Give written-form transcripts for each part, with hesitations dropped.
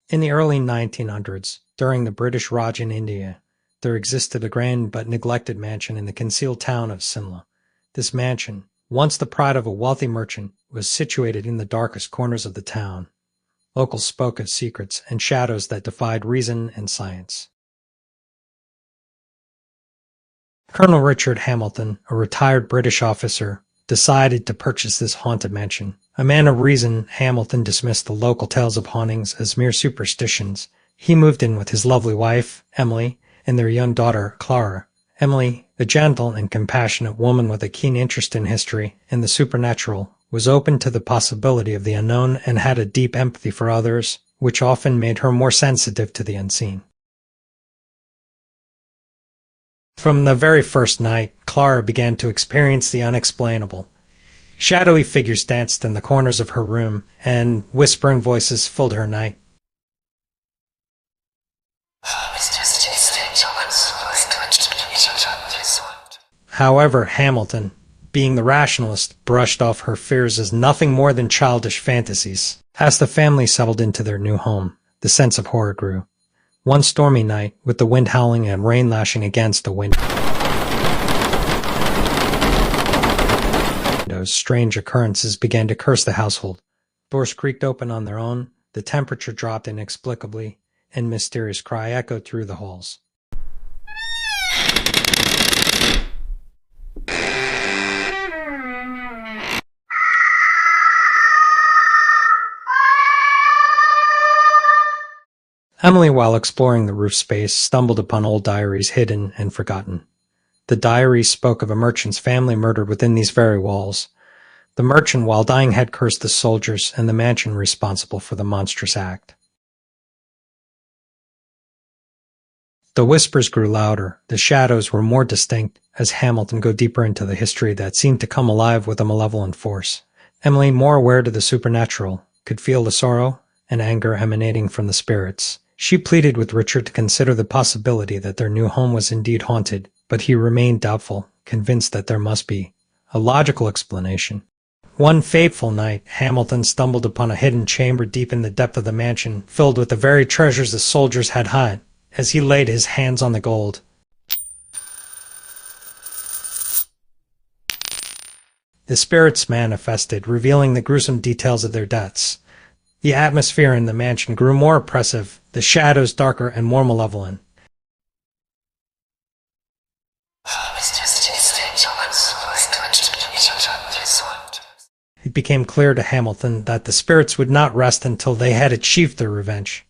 In the early 1900s, during the British Raj in India, there existed a grand but neglected mansion in the concealed town of Simla. This mansion, once the pride of a wealthy merchant, was situated in the darkest corners of the town. Locals spoke of secrets and shadows that defied reason and science. Colonel Richard Hamilton, a retired British officer, decided to purchase this haunted mansion. A man of reason, Hamilton dismissed the local tales of hauntings as mere superstitions. He moved in with his lovely wife, Emily, and their young daughter, Clara. Emily, a gentle and compassionate woman with a keen interest in history and the supernatural, was open to the possibility of the unknown and had a deep empathy for others, which often made her more sensitive to the unseen. From the very first night, Clara began to experience the unexplainable. Shadowy figures danced in the corners of her room, and whispering voices filled her night. However, Hamilton, being the rationalist, brushed off her fears as nothing more than childish fantasies. As the family settled into their new home, the sense of horror grew. One stormy night, with the wind howling and rain lashing against the windows, strange occurrences began to curse the household. Doors creaked open on their own, the temperature dropped inexplicably, and mysterious cry echoed through the halls. Emily, while exploring the roof space, stumbled upon old diaries hidden and forgotten. The diaries spoke of a merchant's family murdered within these very walls. The merchant, while dying, had cursed the soldiers and the mansion responsible for the monstrous act. The whispers grew louder, the shadows were more distinct, as Hamilton go deeper into the history that seemed to come alive with a malevolent force. Emily, more aware to the supernatural, could feel the sorrow and anger emanating from the spirits. She pleaded with Richard to consider the possibility that their new home was indeed haunted, but he remained doubtful, convinced that there must be a logical explanation. One fateful night, Hamilton stumbled upon a hidden chamber deep in the depth of the mansion, filled with the very treasures the soldiers had hid. As he laid his hands on the gold, the spirits manifested, revealing the gruesome details of their deaths. The atmosphere in the mansion grew more oppressive, the shadows darker and more malevolent. It became clear to Hamilton that the spirits would not rest until they had achieved their revenge.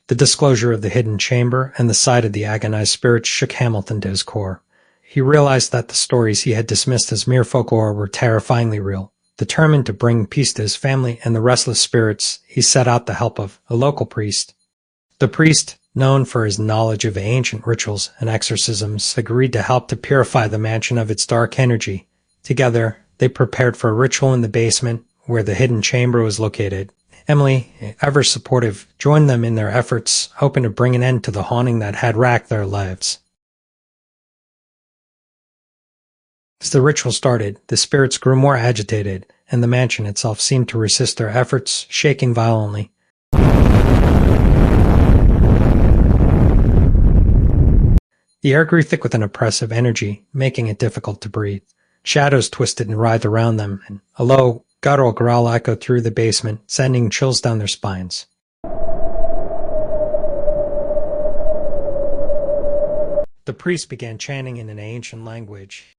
The disclosure of the hidden chamber and the sight of the agonized spirits shook Hamilton to his core. He realized that the stories he had dismissed as mere folklore were terrifyingly real. Determined to bring peace to his family and the restless spirits, he sought out the help of a local priest. The priest, known for his knowledge of ancient rituals and exorcisms, agreed to help to purify the mansion of its dark energy. Together, they prepared for a ritual in the basement where the hidden chamber was located. Emily, ever supportive, joined them in their efforts, hoping to bring an end to the haunting that had racked their lives. As the ritual started, the spirits grew more agitated, and the mansion itself seemed to resist their efforts, shaking violently. The air grew thick with an oppressive energy, making it difficult to breathe. Shadows twisted and writhed around them, and a low, guttural growl echoed through the basement, sending chills down their spines. The priest began chanting in an ancient language.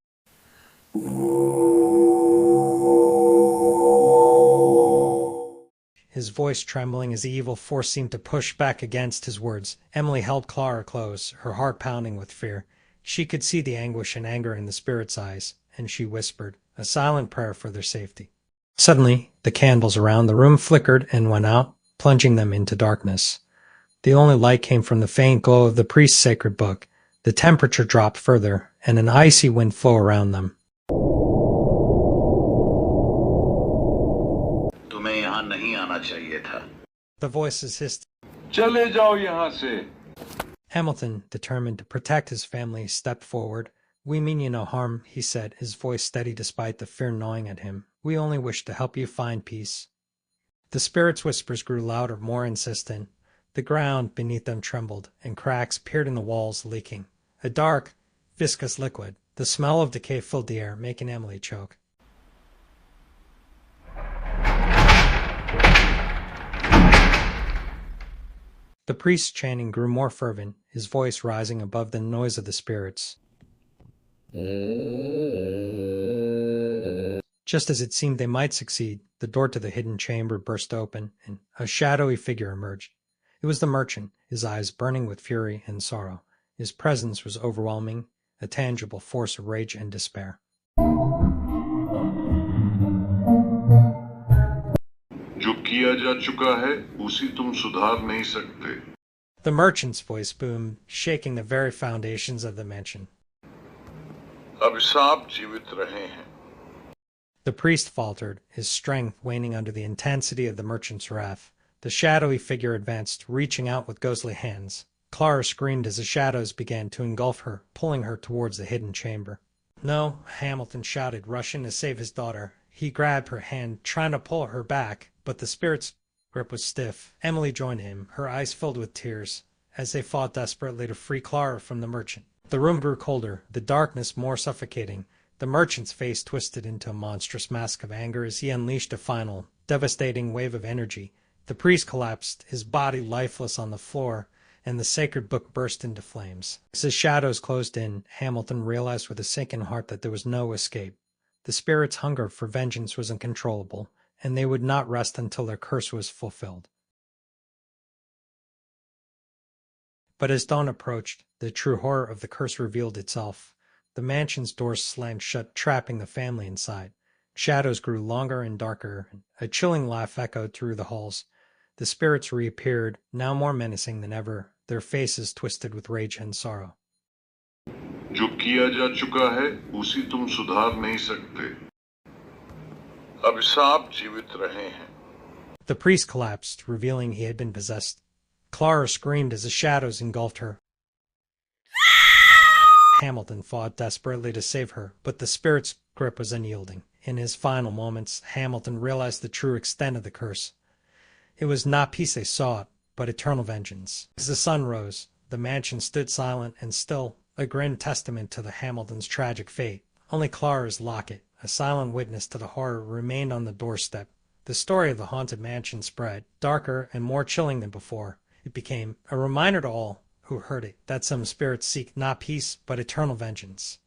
His voice trembling as the evil force seemed to push back against his words. Emily held Clara close, her heart pounding with fear. She could see the anguish and anger in the spirit's eyes, and she whispered, a silent prayer for their safety. Suddenly, the candles around the room flickered and went out, plunging them into darkness. The only light came from the faint glow of the priest's sacred book. The temperature dropped further, and an icy wind flew around them. The voices hissed. Chale jao yahan se. Hamilton, determined to protect his family, stepped forward. We mean you no harm, he said, his voice steady despite the fear gnawing at him. We only wish to help you find peace. The spirit's whispers grew louder, more insistent. The ground beneath them trembled, and cracks appeared in the walls, leaking. A dark, viscous liquid. The smell of decay filled the air, making Emily choke. The priest's chanting grew more fervent, his voice rising above the noise of the spirits. Just as it seemed they might succeed, the door to the hidden chamber burst open, and a shadowy figure emerged. It was the merchant, his eyes burning with fury and sorrow. His presence was overwhelming, a tangible force of rage and despair. जो किया जा चुका है उसी तुम सुधार नहीं सकते. The merchant's voice boomed, shaking the very foundations of the mansion. अभिशाप जीवित रहे हैं. The priest faltered, his strength waning under the intensity of the merchant's wrath. The shadowy figure advanced, reaching out with ghostly hands. Clara screamed as the shadows began to engulf her, pulling her towards the hidden chamber. No, Hamilton shouted, rushing to save his daughter. He grabbed her hand, trying to pull her back, but the spirit's grip was stiff. Emily joined him, her eyes filled with tears, as they fought desperately to free Clara from the merchant. The room grew colder, the darkness more suffocating. The merchant's face twisted into a monstrous mask of anger as he unleashed a final, devastating wave of energy. The priest collapsed, his body lifeless on the floor, and the sacred book burst into flames. As the shadows closed in, Hamilton realized with a sinking heart that there was no escape. The spirit's hunger for vengeance was uncontrollable, and they would not rest until their curse was fulfilled. But as dawn approached, the true horror of the curse revealed itself. The mansion's doors slammed shut, trapping the family inside. Shadows grew longer and darker, and a chilling laugh echoed through the halls. The spirits reappeared, now more menacing than ever, their faces twisted with rage and sorrow. जो किया जा चुका है उसी तुम सुधार नहीं सकते. अभिशाप जीवित रहे हैं. The priest collapsed, revealing he had been possessed. Clara screamed as the shadows engulfed her. Hamilton fought desperately to save her, but the spirit's grip was unyielding. In his final moments, Hamilton realized the true extent of the curse. It was not peace they sought, but eternal vengeance. As the sun rose, the mansion stood silent and still, a grim testament to the Hamilton's tragic fate. Only Clara's locket, a silent witness to the horror, remained on the doorstep. The story of the haunted mansion spread, darker and more chilling than before. It became a reminder to all who heard it that some spirits seek not peace but eternal vengeance.